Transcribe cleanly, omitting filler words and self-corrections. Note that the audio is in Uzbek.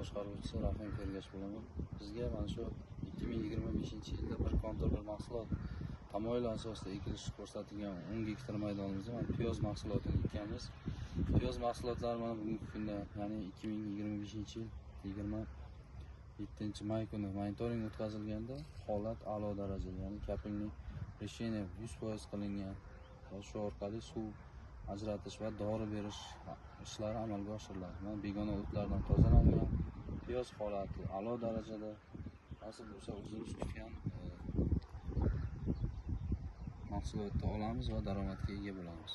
boshqaruvchisi Rahim Fergash bo'laman. Bizga mana shu 2025-yilda bir kontor bir mahsulot tamoyil asosida ekilish ko'rsatilgan 10 gektar maydonimizda mana piyoz mahsulotini ekamiz. Piyoz mahsulotlari mana bugungi kunda, ya'ni 2025-yil 27-may kuni monitoring o'tkazilganda holat a'lo darajada, ya'ni kapingning resheniya 100% qilingan va shu orqali suv ajratish va dori berish ishlari amalga oshiriladi. Mana begona o'tlardan tozalangan piyoz holati a'lo darajada. Nasib bo'lsa o'zimiz kutgan mahsulotni olamiz va daromadga ega bo'lamiz.